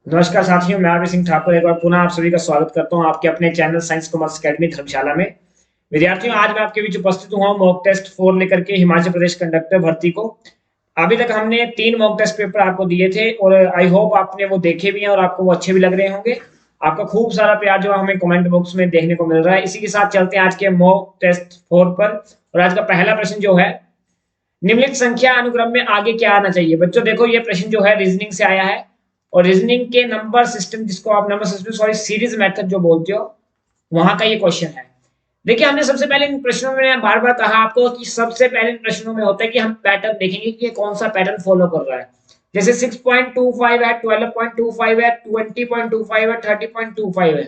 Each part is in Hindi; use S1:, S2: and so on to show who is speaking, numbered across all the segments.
S1: नमस्कार साथियों, मैं आरपी सिंह ठाकुर एक बार पुनः आप सभी का स्वागत करता हूं आपके अपने चैनल साइंस कॉमर्स एकेडमी धर्मशाला में। विद्यार्थियों, आज मैं आपके बीच उपस्थित हुआ हूं मॉक टेस्ट 4 लेकर के हिमाचल प्रदेश कंडक्टर भर्ती को। अभी तक हमने 3 मॉक टेस्ट पेपर आपको दिए थे और आई होप आपने वो देखे भी हैं और आपको वो अच्छे भी लग रहे होंगे। आपका खूब सारा प्यार जो हमें कमेंट बॉक्स में देखने को मिल रहा है। इसी के साथ चलते हैं आज के मॉक टेस्ट 4 पर। और आज का पहला प्रश्न जो है, निम्नलिखित संख्या अनुक्रम में आगे क्या आना चाहिए। बच्चों देखो, ये प्रश्न जो है रीजनिंग से आया है और रीजनिंग के नंबर सिस्टम, जिसको आप number system sorry series method जो बोलते हो, वहां का ये क्वेश्चन है। देखिए, हमने सबसे पहले इन प्रश्नों में बार बार कहा आपको कि सबसे पहले इन प्रश्नों में होता है कि हम पैटर्न देखेंगे कि ये कौन सा पैटर्न फॉलो कर रहा है। जैसे 6.25 है, 12.25 है, 20.25 है, 30.25 है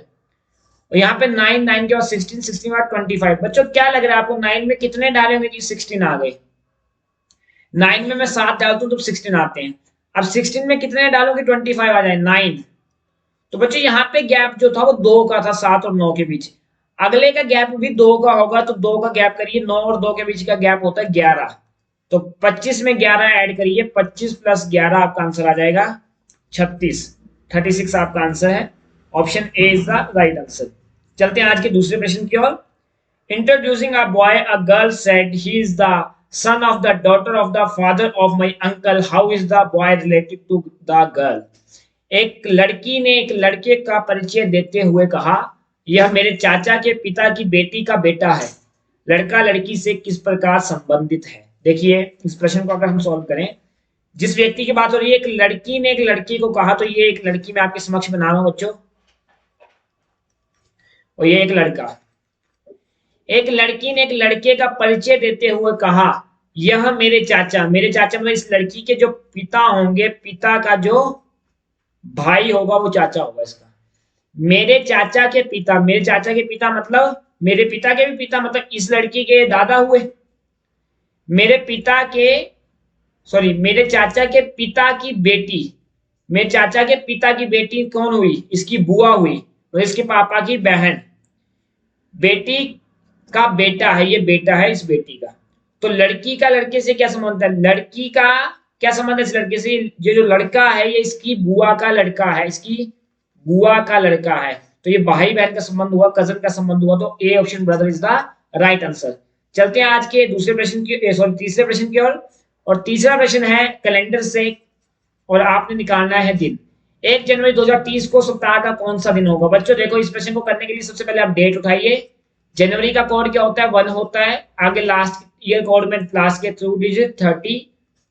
S1: और यहाँ पे 9 9 के बाद 16 16 के बाद 25। बच्चों क्या लग रहा है आपको, 9 में कितने डाले होंगे कि 16 आ गए। 9 में मैं 7 डालता हूं तो 16 आते हैं। अब 16 में कितने डालूंगी 25 आ जाए 9। तो बच्चों यहाँ पे गैप जो था वो 2 का था, 7 और 9 के बीच। अगले का गैप भी 2 का होगा तो 2 का गैप करिए, 9 और 2 के बीच का गैप होता है 11। तो 25 में 11 ऐड करिए, 25 प्लस 11 आपका आंसर आ जाएगा 36। 36 आपका आंसर है। Option A is the right answer. चलते हैं आज के दूसरे प्रश्न की ओर। Introducing a boy, a girl said he is the son of the daughter of the father of my uncle. How is the boy related to the girl? एक लड़की ने एक लड़के का परिचय देते हुए कहा, यह मेरे चाचा के पिता की बेटी का बेटा है। लड़का लड़की से किस प्रकार संबंधित है। देखिए, इस प्रश्न को अगर हम सॉल्व करें, जिस व्यक्ति की बात हो रही है, एक लड़की ने एक लड़की को कहा, तो ये एक लड़की मैं आपके समक्ष बना रहा हूं बच्चों, और ये एक लड़का। एक लड़की ने एक लड़के का परिचय देते हुए कहा, यह मेरे चाचा मतलब इस लड़की के जो पिता होंगे, पिता का जो भाई होगा वो चाचा होगा इसका। मेरे चाचा के पिता मतलब मेरे पिता के भी पिता, मतलब इस लड़की के दादा हुए। मेरे पिता के मेरे चाचा के पिता की बेटी, मेरे चाचा के पिता की बेटी कौन हुई, इसकी बुआ हुई, तो इसके पापा की बहन। बेटी का बेटा है, ये बेटा है इस बेटी का। तो लड़की का लड़के से क्या संबंध है, लड़की का क्या संबंध है इस लड़के से, ये जो लड़का है ये इसकी बुआ का लड़का है, इसकी बुआ का लड़का है। तो ये भाई बहन का संबंध हुआ, कजन का संबंध हुआ। तो A option brother is the right answer. चलते हैं आज के दूसरे प्रश्न की तीसरे प्रश्न की ओर। और तीसरा प्रश्न है कैलेंडर से, और आपने निकालना है दिन। 1 जनवरी 2030 को सप्ताह का कौन सा दिन होगा। बच्चों देखो, इस प्रश्न को करने के लिए सबसे पहले आप डेट उठाइए। जनवरी का कोड क्या होता है, 1 होता है। आगे लास्ट ईयर कोड में लास्ट के 2 डिजिट 30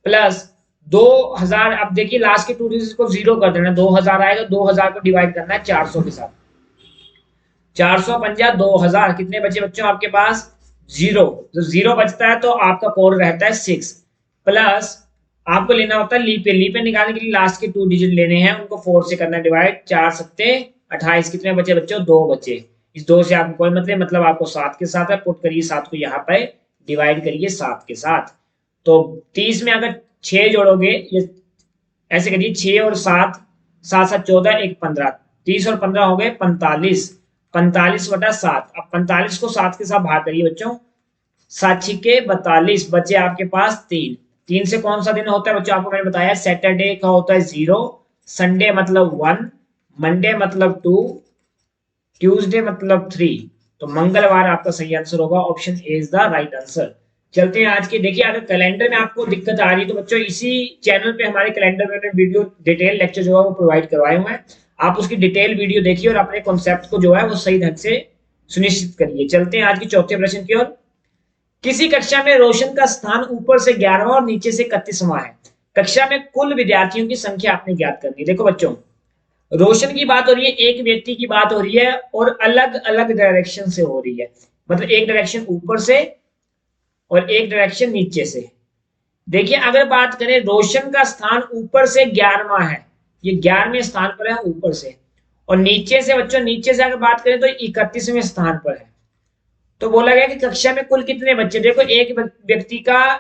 S1: प्लस 2000। अब देखिए, लास्ट के 2 डिजिट को 0 कर देना, 2000 आएगा। 2000 को डिवाइड करना है 400 के साथ। 400 पंजा 2000, कितने बचे बच्चों आपके पास, 0। तो 0 बचता है तो आपका कोड रहता है 6 प्लस आपको लेना होता है लीप ईयर। लीप ईयर निकालने के लिए लास्ट के 2 डिजिट लेने हैं, उनको 4 से करना डिवाइड। 4 सत्ते 28, कितने बचे बच्चों, 2 बचे। इस 2 से आपको कोई मतलब आपको 7 के साथ है, पुट करिए 7 को यहाँ पे, डिवाइड करिए 7 के साथ। तो 30 में अगर 6 जोड़ोगे, ये ऐसे करिए 6 और 7, 7 7 14, 1 15, 30 और 15 हो गए 45, 45/7। अब 45 को 7 के साथ भाग करिए बच्चों, 7 छिके 42, बचे आपके पास 3। 3 से कौन सा दिन होता है बच्चों, आपको मैंने बताया सैटरडे का होता है 0, संडे मतलब 1, मंडे मतलब 2, ट्यूसडे मतलब 3। तो मंगलवार आपका सही आंसर होगा। Option A is the right answer. चलते हैं आज के। देखिए, अगर कैलेंडर में आपको दिक्कत आ रही है तो बच्चों इसी चैनल पे हमारे कैलेंडर में वीडियो डिटेल लेक्चर जो है वो प्रोवाइड करवाए हुए हैं। आप उसकी डिटेल वीडियो देखिए और अपने कॉन्सेप्ट को जो है वो सही ढंग से सुनिश्चित करिए। चलते हैं आज की चौथे प्रश्न की ओर। किसी कक्षा में रोशन का स्थान ऊपर से 11वां और नीचे से 31वां है। कक्षा में कुल विद्यार्थियों की संख्या आपने ज्ञात करनी है। देखो बच्चों, रोशन की बात हो रही है, एक व्यक्ति की बात हो रही है और अलग अलग डायरेक्शन से हो रही है। मतलब एक डायरेक्शन ऊपर से और एक डायरेक्शन नीचे से। देखिए, अगर बात करें रोशन का स्थान ऊपर से 11वां है, ये 11वें स्थान पर है ऊपर से। और नीचे से बच्चों, नीचे से अगर बात करें तो 31वें स्थान पर है। तो बोला गया कि कक्षा में कुल कितने बच्चे। देखो, एक व्यक्ति का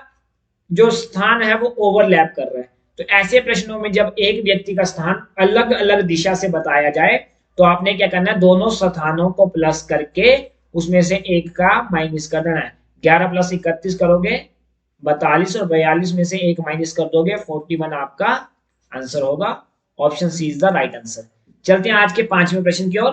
S1: जो स्थान है वो ओवरलैप कर रहा है। तो ऐसे प्रश्नों में जब एक व्यक्ति का स्थान अलग अलग दिशा से बताया जाए तो आपने क्या करना है, दोनों स्थानों को प्लस करके उसमें से एक का माइनस कर देना है। 11 + 31 करोगे 42 और 42 में से एक माइनस कर दोगे 41 आपका आंसर होगा। Option C is the right answer. चलते हैं आज के 5वें प्रश्न की ओर।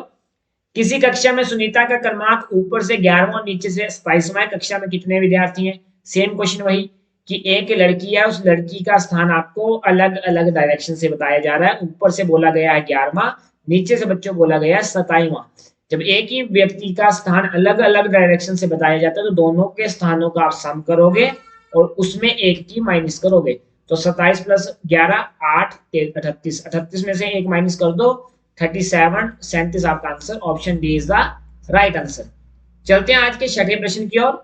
S1: किसी कक्षा में सुनीता का क्रमांक ऊपर से 11वां और नीचे से 27वां, कक्षा में कितने विद्यार्थी हैं? सेम क्वेश्चन वही कि एक लड़की है, उस लड़की का स्थान आपको अलग अलग डायरेक्शन से बताया जा रहा है। ऊपर से बोला गया है 11वां, नीचे से बच्चों बोला गया है 27वां। जब एक ही व्यक्ति का स्थान अलग अलग डायरेक्शन से बताया जाता है तो दोनों के स्थानों का आप सम करोगे और उसमें एक की माइनस करोगे। तो 27 प्लस 11 8 38, 38 में से एक माइनस कर दो 37, 37 आपका answer. Option D is the right answer. चलते हैं आज के 6ठे प्रश्न की ओर।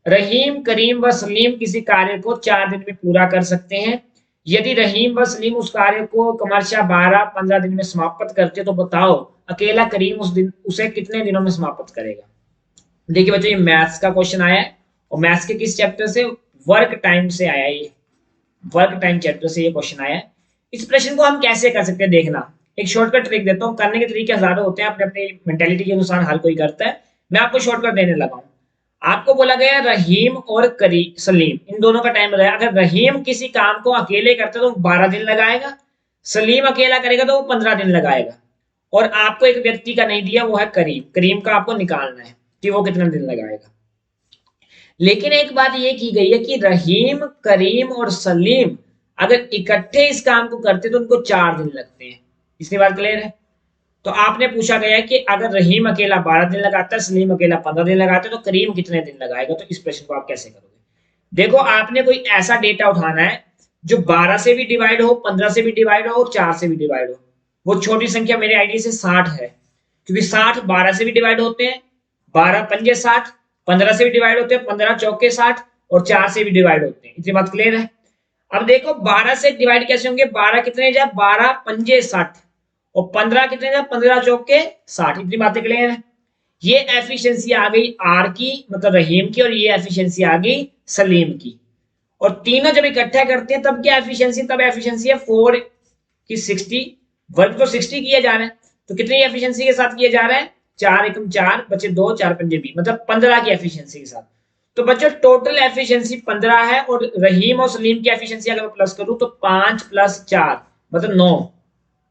S1: रहीम, करीम व सलीम किसी कार्य को 4 दिन में पूरा कर सकते हैं। यदि रहीम व सलीम उस कार्य को क्रमशः 12-15 दिन में समाप्त करते तो बताओ अकेला करीम उसे कितने दिनों में समाप्त करेगा? देखिए बच्चों, ये मैथ्स का क्वेश्चन आया है और मैथ्स के किस चैप्टर से? वर्क टाइम से आया है। ये वर्क टाइम चैप्टर से ये क्वेश्चन आया है। इस प्रश्न को हम कैसे कर सकते हैं देखना, एक शॉर्टकट ट्रिक देता हूँ। करने के तरीके हजारों होते हैं, अपने अपनी मेंटेलिटी के अनुसार हर कोई करता है। मैं आपको शॉर्टकट देने लगा हूँ। आपको बोला गया रहीम और सलीम, इन दोनों का टाइम लगाया। अगर रहीम किसी काम को अकेले करता है तो 12 दिन लगाएगा, सलीम अकेला करेगा तो वो 15 दिन लगाएगा। और आपको एक व्यक्ति का नहीं दिया, वो है करीम। करीम का आपको निकालना है कि वो कितना दिन लगाएगा। लेकिन एक बात ये की गई है कि रहीम, करीम और सलीम अगर इकट्ठे इस काम को करते तो उनको 4 दिन लगते हैं। इसकी बात क्लियर है? तो आपने पूछा गया है कि अगर रहीम अकेला 12 दिन लगाता है, सलीम अकेला 15 दिन लगाता है, तो करीम कितने दिन लगाएगा? तो इस प्रश्न को आप कैसे करोगे? देखो, आपने कोई ऐसा डेटा उठाना है जो 12 से भी डिवाइड हो, 15 से भी डिवाइड हो और 4 से भी डिवाइड हो। वो छोटी संख्या मेरे आईडी से 60 है, क्योंकि 60 12 से भी डिवाइड होते हैं, 12 पंजे 60, 15 से भी डिवाइड होते हैं, 15 चौके 60 और 4 से भी डिवाइड होते हैं। इतनी बात क्लियर है? अब देखो 12 से डिवाइड कैसे होंगे? 12 कितने जाए? 12 पंजे 60 और 15 कितने जाए? 15 चौके 60। इतनी बातें क्लियर है? ये एफिशिएंसी आ गई आर की, मतलब रहीम की, और ये एफिशिएंसी आ गई सलीम की। और तीनों जब इकट्ठा करते हैं तब क्या एफिशिएंसी? तब एफिशिएंसी है 4 की 60। वर्क तो 60 किया जा रहा है, तो कितनी एफिशिएंसी के साथ किया जा रहा है? 4 एकम 4 बचे 2, 4 पंजे 20, मतलब 15 की एफिशिएंसी के साथ। तो बच्चों टोटल एफिशिएंसी 15 है और रहीम और सलीम की एफिशिएंसी अगर मैं प्लस करूं तो 5 प्लस 4 मतलब 9।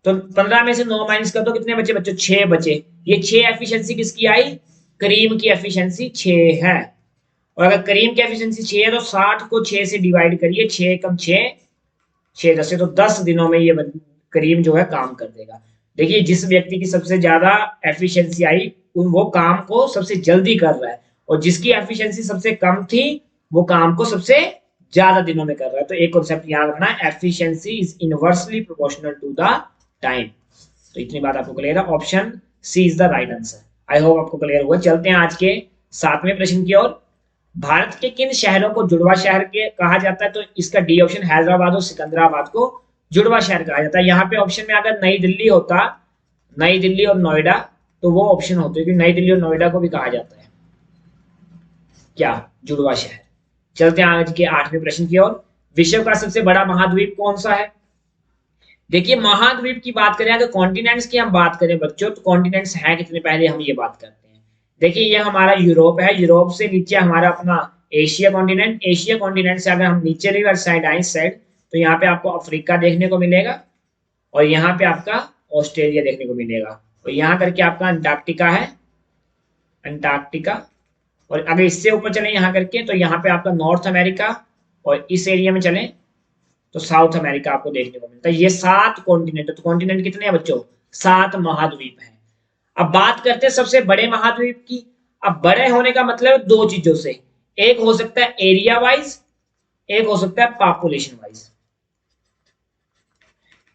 S1: तो 15 में से 9 माइनस कर दो, कितने बचे बच्चों? 6 बचे। ये 6 एफिशिएंसी किसकी आई? करीम की एफिशिएंसी 6 है। और अगर करीम की एफिशिएंसी 6 है तो 60 को 6 से डिवाइड करिए, 6 कम 6 6 10 तो 10 दिनों में ये करीम जो है काम कर देगा। देखिए, जिस व्यक्ति की सबसे ज्यादा एफिशिएंसी आई वो काम को सबसे जल्दी कर रहा है, और जिसकी एफिशिएंसी सबसे कम थी वो काम को सबसे ज्यादा दिनों में कर रहा है। तो एक कॉन्सेप्ट याद रखना, efficiency is inversely proportional to the time. तो इतनी बात आपको क्लियर है? Option C is the right answer. I hope आपको क्लियर हुआ। चलते हैं आज के 7वें प्रश्न की ओर। भारत के किन शहरों को जुड़वा शहर के कहा जाता है? तो इसका डी ऑप्शन, हैदराबाद और सिकंदराबाद को जुड़वा शहर कहा जाता है। यहाँ पे ऑप्शन में अगर नई दिल्ली होता, नई दिल्ली और नोएडा, तो वो ऑप्शन होते, क्योंकि नई दिल्ली और नोएडा को भी कहा जाता है क्या? जुड़वा शहर। चलते हैं आज के 8वें प्रश्न की ओर। विश्व का सबसे बड़ा महाद्वीप कौन सा है? देखिए, महाद्वीप की बात करें, अगर कॉन्टिनेंट्स की हम बात करें बच्चों, तो कॉन्टिनेंट्स हैं कितने, पहले हम ये बात करते हैं। देखिए, ये हमारा यूरोप है, यूरोप से नीचे हमारा अपना एशिया कॉन्टिनेंट, एशिया कॉन्टिनेंट से अगर हम नीचे रिवर साइड आए साइड, तो यहाँ पे आपको अफ्रीका देखने को मिलेगा और यहाँ पे आपका ऑस्ट्रेलिया देखने को मिलेगा, और यहाँ करके आपका अंटार्कटिका है, अंटार्कटिका। और अगर इससे ऊपर चले यहाँ करके तो यहाँ पे आपका नॉर्थ अमेरिका, और इस एरिया में चले तो साउथ अमेरिका आपको देखने को मिलता है। ये 7 कॉन्टिनेंट। तो कॉन्टिनेंट कितने हैं बच्चों? 7 महाद्वीप हैं। अब बात करते हैं सबसे बड़े महाद्वीप की। अब बड़े होने का मतलब 2 चीजों से, एक हो सकता है एरिया वाइज, एक हो सकता है पॉपुलेशन वाइज,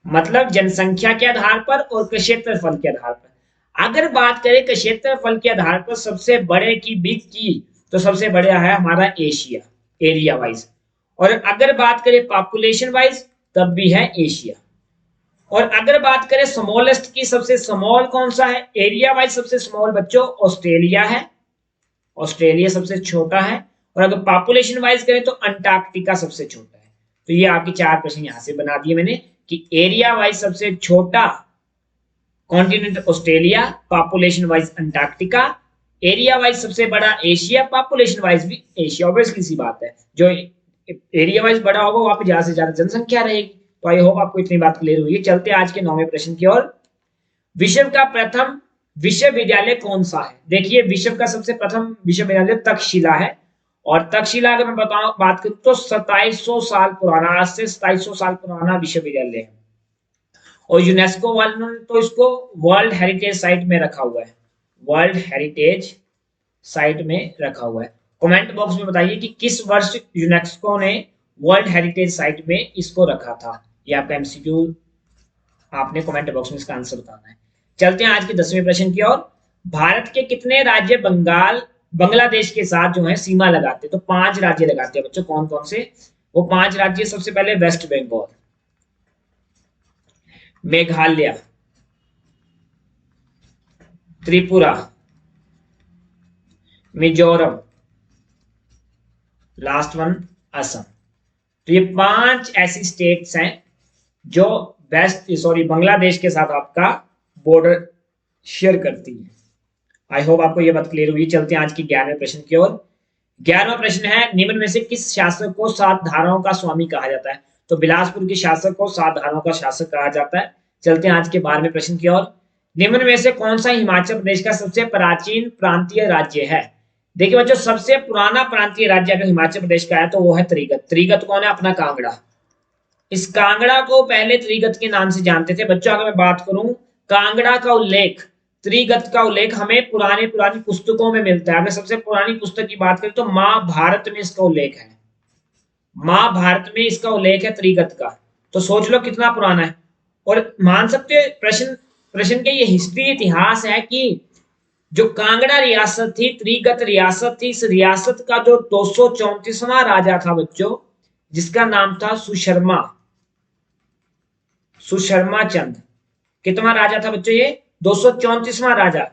S1: मतलब जनसंख्या के आधार पर और क्षेत्रफल के आधार पर। अगर बात करें क्षेत्रफल के आधार पर सबसे बड़े की बिग की, तो सबसे बड़ा है हमारा एशिया एरिया वाइज। और अगर बात करें पॉपुलेशन वाइज तब भी है एशिया। और अगर बात करें स्मॉलेस्ट की, सबसे स्मॉल कौन सा है? एरिया वाइज सबसे स्मॉल बच्चों ऑस्ट्रेलिया है, ऑस्ट्रेलिया सबसे छोटा है। और अगर पॉपुलेशन वाइज करें तो अंटार्कटिका सबसे छोटा है। तो ये आपके 4 प्रश्न यहां से बना दिए मैंने कि एरिया वाइज सबसे छोटा continent Australia, population wise Antarctica, area wise सबसे बड़ा एशिया, पॉपुलेशन वाइज भी एशिया। ऑब्वियसली सी बात है, जो एरिया वाइज बड़ा होगा वहां पे ज्यादा से ज्यादा जनसंख्या रहेगी, तो आई होप आपको इतनी बात क्लियर हुई है। चलते हैं आज के 9वें प्रश्न की ओर। विश्व का प्रथम विश्वविद्यालय कौन सा है? देखिए विश्व का सबसे प्रथम विश्वविद्यालय तक्षशिला है, और तक्षशिला अगर मैं बताऊं बात करूं तो 2700 साल पुराना, आज से 2700 साल पुराना विश्वविद्यालय है, और यूनेस्को वालों ने तो इसको वर्ल्ड हेरिटेज साइट में रखा हुआ है, वर्ल्ड हेरिटेज साइट में रखा हुआ है। कमेंट बॉक्स में बताइए कि किस वर्ष यूनेस्को ने वर्ल्ड हेरिटेज साइट में इसको रखा था। ये आपका एमसीक्यू, आपने कमेंट बॉक्स में इसका आंसर बताना है। चलते हैं आज के 10वें प्रश्न की ओर। भारत के कितने राज्य बांग्लादेश के साथ जो है सीमा लगाते हैं? तो 5 राज्य लगाते हैं बच्चों। कौन कौन से? वो 5 राज्य, सबसे पहले वेस्ट बंगाल, मेघालय, त्रिपुरा, मिजोरम, लास्ट वन असम। तो ये 5 ऐसी स्टेट्स हैं जो बांग्लादेश के साथ आपका बॉर्डर शेयर करती है। आई होप आपको ये बात क्लियर हुई। चलते हैं आज की 11वें प्रश्न की ओर। 11वां प्रश्न है, निम्न में से किस शासक को 7 धाराओं का स्वामी कहा जाता है? तो बिलासपुर के शासक को 7 धाराओं का शासक कहा जाता है। चलते हैं आज के 12वें प्रश्न की ओर। निम्न में से कौन सा हिमाचल प्रदेश का सबसे प्राचीन प्रांतीय राज्य है? देखिए बच्चों, सबसे पुराना प्रांतीय राज्य अगर हिमाचल प्रदेश का है तो वो है त्रिगत। त्रिगत कौन है? अपना कांगड़ा। इस कांगड़ा को पहले त्रिगत के नाम से जानते थे बच्चों। अगर मैं बात करूं, कांगड़ा का उल्लेख, त्रिगत का उल्लेख हमें पुरानी पुस्तकों में मिलता है। अगर सबसे पुरानी पुस्तक की बात करें तो महाभारत में इसका उल्लेख है, महाभारत में इसका उल्लेख है त्रिगत का। तो सोच लो कितना पुराना है। और मान सकते हो प्रश्न के ये हिस्ट्री, इतिहास है कि जो कांगड़ा रियासत थी, त्रिगत रियासत थी, इस रियासत का जो 234वां राजा था बच्चों, जिसका नाम था सुशर्मा चंद। कितना राजा था बच्चों ये? 234वां राजा।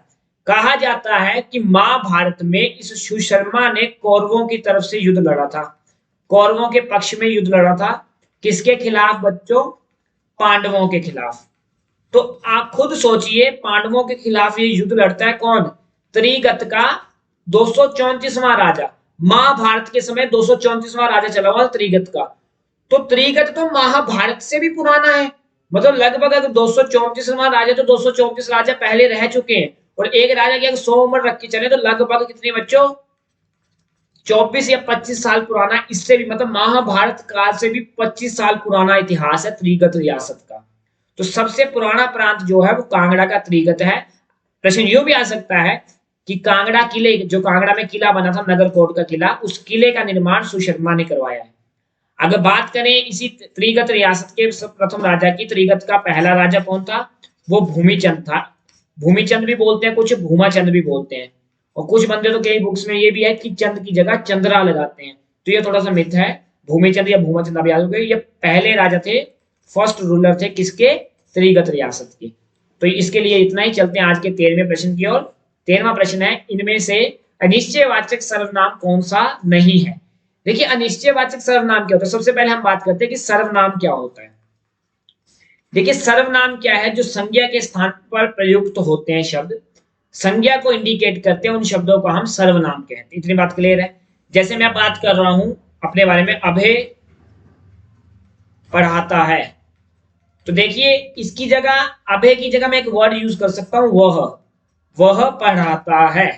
S1: कहा जाता है कि महाभारत में इस सुशर्मा ने कौरवों की तरफ से युद्ध लड़ा था, कौरवों के पक्ष में युद्ध लड़ा था। किसके खिलाफ बच्चों? पांडवों के खिलाफ। तो आप खुद सोचिए, पांडवों के खिलाफ ये युद्ध लड़ता है कौन? त्रिगत का 234वां राजा। महाभारत के समय 234वां राजा चला हुआ त्रिगत का। तो त्रिगत तो महाभारत से भी पुराना है, मतलब लगभग अगर 234वां राजा, तो 234 राजा पहले रह चुके हैं। और एक राजा की अगर 100 उम्र रख के चले तो लगभग कितने बच्चों? 24 या 25 साल पुराना। इससे भी मतलब महाभारत काल से भी 25 साल पुराना इतिहास है त्रिगत रियासत का। तो सबसे पुराना प्रांत जो है वो कांगड़ा का त्रिगत है। प्रश्न यूं भी आ सकता है कि कांगड़ा किले, जो कांगड़ा में किला बना था, नगरकोट का किला, उस किले का निर्माण सुशर्मा ने करवाया है। अगर बात करें इसी त्रिगत रियासत के प्रथम राजा की, त्रिगत का पहला राजा कौन था? वो भूमिचंद था। भूमिचंद भी बोलते हैं कुछ, भूमाचंद भी बोलते हैं, और कुछ बंदे तो कई बुक्स में ये भी है कि चंद की जगह चंद्रा लगाते हैं। तो ये थोड़ा सा मिथ है। भूमिचंद या भूमाचंद आप याद हो गए, ये पहले राजा थे, फर्स्ट रूलर थे किसके? त्रिगत रियासत के। तो इसके लिए इतना ही। चलते हैं आज के 13वें प्रश्न की ओर। 13वां प्रश्न है, इनमें से अनिश्चयवाचक सर्वनाम कौन सा नहीं है? देखिए अनिश्चयवाचक सर्वनाम क्या होता है? सबसे पहले हम बात करते हैं कि सर्वनाम क्या होता है। देखिए सर्वनाम क्या है? जो संज्ञा के स्थान पर प्रयुक्त होते हैं शब्द, संज्ञा को इंडिकेट करते हैं, उन शब्दों को हम सर्वनाम कहते हैं। इतनी बात क्लियर है? जैसे मैं बात कर रहा हूं अपने बारे में, अभय पढ़ाता है, तो देखिए इसकी जगह, अभय की जगह मैं एक वर्ड यूज कर सकता हूं, वह पढ़ाता है।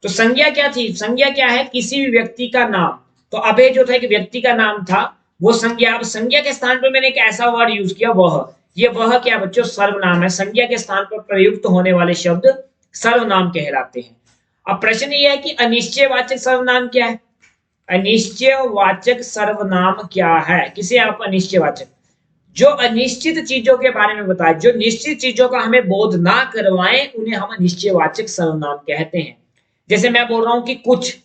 S1: तो संज्ञा क्या थी? संज्ञा क्या है? किसी भी व्यक्ति का नाम। तो अभय जो था एक व्यक्ति का नाम था, वो संज्ञा। अब संज्ञा के स्थान पर मैंने एक ऐसा वर्ड यूज किया, वह। ये वह क्या बच्चों? सर्वनाम है। संज्ञा के स्थान पर प्रयुक्त होने वाले शब्द सर्वनाम कहलाते हैं। अब प्रश्न ये है कि अनिश्चयवाचक सर्वनाम क्या है? अनिश्चयवाचक सर्वनाम क्या है? किसे आप अनिश्चयवाचक? जो अनिश्चित चीजों के बारे में बताए, जो निश्चित चीजों का हमें बोध ना करवाएं, उन्हें हम अनिश्चयवाचक सर्वनाम कहते हैं। जैसे मैं बोल रहा हूं कि कुछ,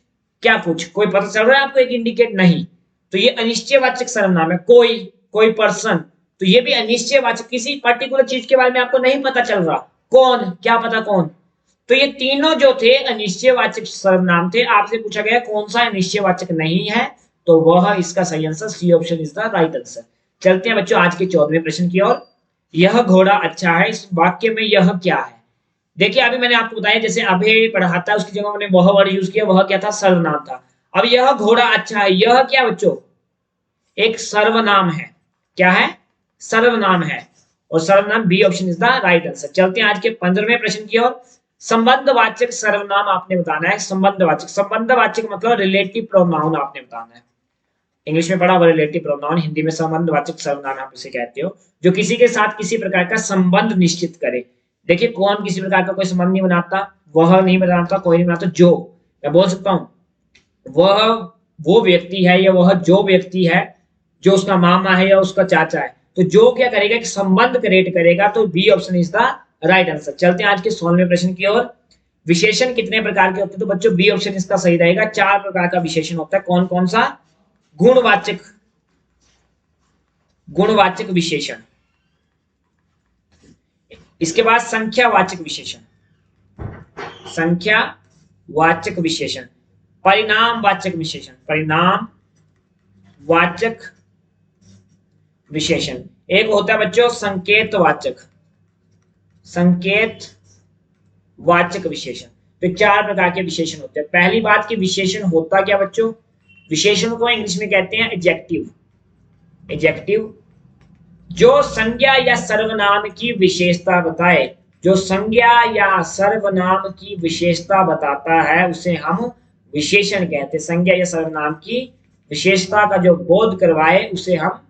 S1: क्या कुछ? कोई पता चल रहा है आपको? एक इंडिकेट नहीं, तो ये अनिश्चयवाचक सर्वनाम है। कोई पर्सन, तो ये भी अनिश्चयवाचक। किसी पर्टिकुलर चीज के बारे में आपको नहीं पता चल रहा, कौन, क्या पता कौन। तो ये तीनों जो थे अनिश्चयवाचक सर्वनाम थे। आपसे पूछा गया कौन सा अनिश्चयवाचक नहीं है, तो वह इसका सही answer C option is the right answer. चलते हैं बच्चों आज के 14वें प्रश्न की ओर। यह घोड़ा अच्छा है, इस वाक्य में यह क्या है? देखिए अभी मैंने आपको बताया, जैसे अभय पढ़ाता है, उसकी जगह मैंने वह वर्ड यूज किया, वह क्या था? सर्वनाम था। अब यह घोड़ा अच्छा है, यह क्या बच्चों? एक सर्वनाम है। क्या है? सर्वनाम है और सर्वनाम B option is the right answer. चलते हैं आज के 15वें प्रश्न की ओर। संबंधवाचक सर्वनाम आपने बताना है। संबंधवाचक मतलब रिलेटिव प्रोनाउन आपने बताना है। इंग्लिश में पढ़ा हुआ रिलेटिव प्रोनाउन, हिंदी में संबंधवाचक सर्वनाम आप इसे कहते हो, जो किसी के साथ किसी प्रकार का संबंध निश्चित करे। देखिए कौन किसी प्रकार का कोई संबंध नहीं बनाता, वह नहीं बनाता, कोई नहीं बनाता, जो मैं बोल सकता हूं वह वो व्यक्ति है या वह जो व्यक्ति है जो उसका मामा है या उसका चाचा है। तो जो क्या करेगा कि संबंध क्रिएट करेगा, तो B option is the right answer. चलते हैं आज के 16वें प्रश्न की ओर। विशेषण कितने प्रकार के होते हैं? तो बच्चों बी ऑप्शन इसका सही रहेगा। 4 प्रकार का विशेषण होता है। कौन कौन सा? गुणवाचक विशेषण, इसके बाद संख्यावाचक विशेषण, संख्यावाचक विशेषण, परिणामवाचक विशेषण, परिणामवाचक विशेषण, एक होता है बच्चों संकेतवाचक, संकेतवाचक विशेषण। तो 4 प्रकार के विशेषण होते हैं। पहली बात कि विशेषण होता क्या बच्चों? विशेषण को इंग्लिश में कहते हैं एडजेक्टिव। एडजेक्टिव जो संज्ञा या सर्वनाम की विशेषता बताए, जो संज्ञा या सर्वनाम की विशेषता बताता है उसे हम विशेषण कहते हैं। संज्ञा या सर्वनाम की विशेषता का जो बोध करवाए उसे हम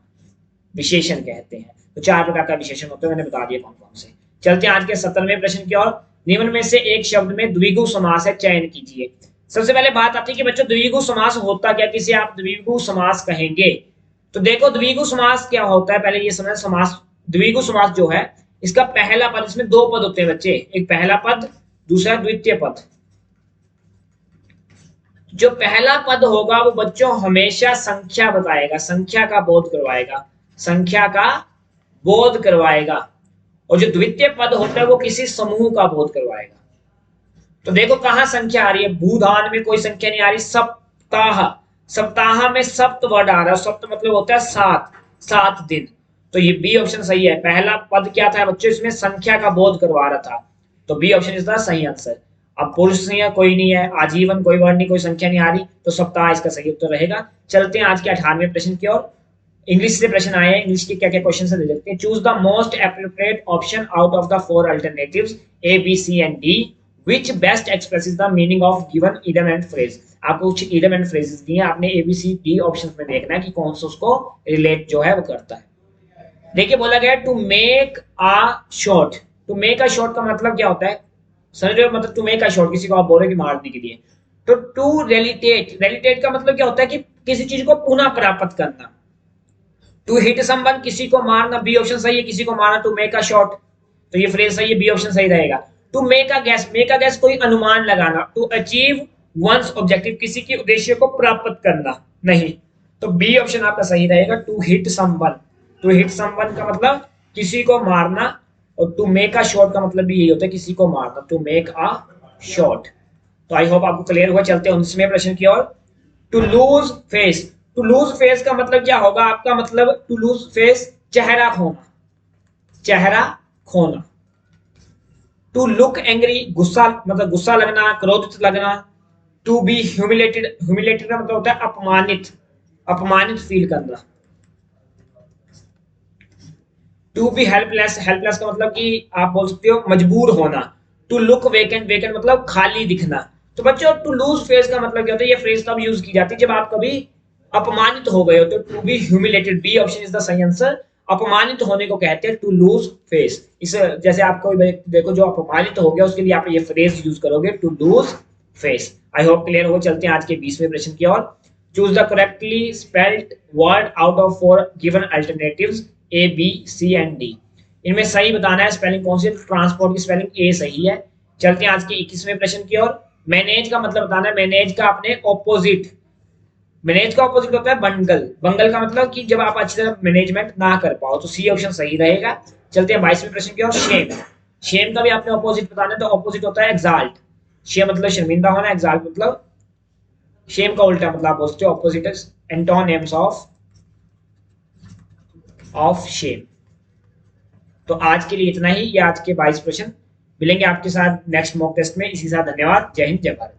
S1: विशेषण कहते हैं। तो 4 प्रकार का विशेषण होता है, मैंने बता दिया कौन कौन से। चलते हैं आज के 17वें प्रश्न की ओर। निम्न में से एक शब्द में द्विगु समास है, चयन कीजिए। सबसे पहले बात आती है कि बच्चों द्विगु समास होता क्या, किसे आप द्विगु समास कहेंगे? तो देखो द्विगु समास क्या होता है, पहले ये समझ। समास, द्विगु समास जो है इसका पहला पद, इसमें 2 पद होते हैं बच्चे, एक पहला पद, दूसरा द्वितीय पद। जो पहला पद होगा वो बच्चों हमेशा संख्या बताएगा, संख्या का बोध करवाएगा, संख्या का बोध करवाएगा। और जो द्वितीय पद होता है वो किसी समूह का बोध करवाएगा। तो देखो कहां संख्या आ रही है, भूधान में कोई संख्या नहीं आ रही। सप्ताह, सप्ताह में सप्त वर्ड आ रहा है, सप्त मतलब होता है 7, 7 दिन। तो ये बी ऑप्शन सही है। पहला पद क्या था बच्चों, इसमें संख्या का बोध करवा रहा था, तो बी ऑप्शन इज द सही आंसर। अब पुरुष संख्या कोई नहीं है, आजीवन कोई वर्ड नहीं, कोई संख्या नहीं आ रही, तो सप्ताह इसका सही उत्तर रहेगा। चलते हैं आज के 18वें प्रश्न की ओर। इंग्लिश से प्रश्न आए हैं, इंग्लिश के क्या क्या क्वेश्चन है देख लेते हैं। Choose the most appropriate option out of the 4 alternatives A, B, C and D which best expresses the meaning of given idiom and phrase। आपको कुछ idiom and phrases दिए, आपने A B C D option में देखना है कि कौन सा उसको रिलेट जो है वो करता है। देखिए बोला गया to make a shot. To make a shot का मतलब क्या होता है? समझ रहे हो? मतलब टू मेक अ शॉट, किसी को आप बोल रहे कि मारने के लिए। तो टू रेलिटेट, रेलिटेट का मतलब क्या होता है कि किसी चीज को पुनः प्राप्त करना। टू हिट समवन, किसी को मारना, बी ऑप्शन सही है। किसी को मारना, टू मेक अ शॉट, तो ये फ्रेज सही है, बी ऑप्शन सही रहेगा। To make a guess, make a guess कोई अनुमान लगाना। टू अचीव वंस ऑब्जेक्टिव, किसी के उद्देश्य को प्राप्त करना, नहीं, तो बी ऑप्शन आपका सही रहेगा। To hit someone, to hit someone का मतलब किसी को मारना, और टू मेक अ शॉट का मतलब भी यही होता है, किसी को मारना, टू मेक अ शॉट। तो आई होप आपको क्लियर हुआ। चलते हैं 19वें प्रश्न की ओर। To lose face, to lose face का मतलब क्या होगा आपका? मतलब टू लूज फेस चेहरा खोना, चेहरा खोना। टू लुक एंग्री, गुस्सा मतलब गुस्सा लगना, क्रोधित लगना। टू बी ह्यूमिलेटेड, ह्यूमिलेटेड का मतलब होता है अपमानित, अपमानित फील करना। टू बी हेल्पलेस, हेल्पलेस का मतलब कि आप बोल सकते हो मजबूर होना। टू लुक वेकेंट, वेकेंट मतलब खाली दिखना। तो बच्चों टू लूज फेस का मतलब क्या होता है? ये फ्रेज तब यूज की जाती है जब आप कभी अपमानित हो गए हो, तो to be humiliated, B option is the सही आंसर। अपमानित होने को कहते हैं टू लूज फेस। इस जैसे आपको देखो जो अपमानित हो गया उसके लिए आप ये फ्रेज यूज करोगे, to lose face. I hope clear हो। चलते हैं आज के 20वें प्रश्न की ओर। Choose the correctly spelled word out of 4 given alternatives A, B, C and D. इनमें सही बताना है स्पेलिंग कौन सी। ट्रांसपोर्ट की स्पेलिंग ए सही है। चलते हैं आज के 21वें प्रश्न की ओर। मैनेज का मतलब बताना है, मैनेज का अपने ऑपोजिट, मैनेज का ऑपोजिट होता है बंगल। बंगल का मतलब कि जब आप अच्छी तरह मैनेजमेंट ना कर पाओ, तो सी ऑप्शन सही रहेगा। चलते हैं 22वें प्रश्न की ओर। शेम, शेम का भी आपने ऑपोजिट बताना है, तो ऑपोजिट होता है एक्साल्ट। शेम मतलब शर्मिंदा होना, एक्साल्ट मतलब शेम का उल्टा मतलब आप बोलते हो ऑपोजिट एंटोनिम्स ऑफ शेम। तो आज के लिए इतना ही, ये आज के 22 प्रश्न। मिलेंगे आपके साथ नेक्स्ट मॉक टेस्ट में, इसी साथ धन्यवाद। जय हिंद, जय भारत।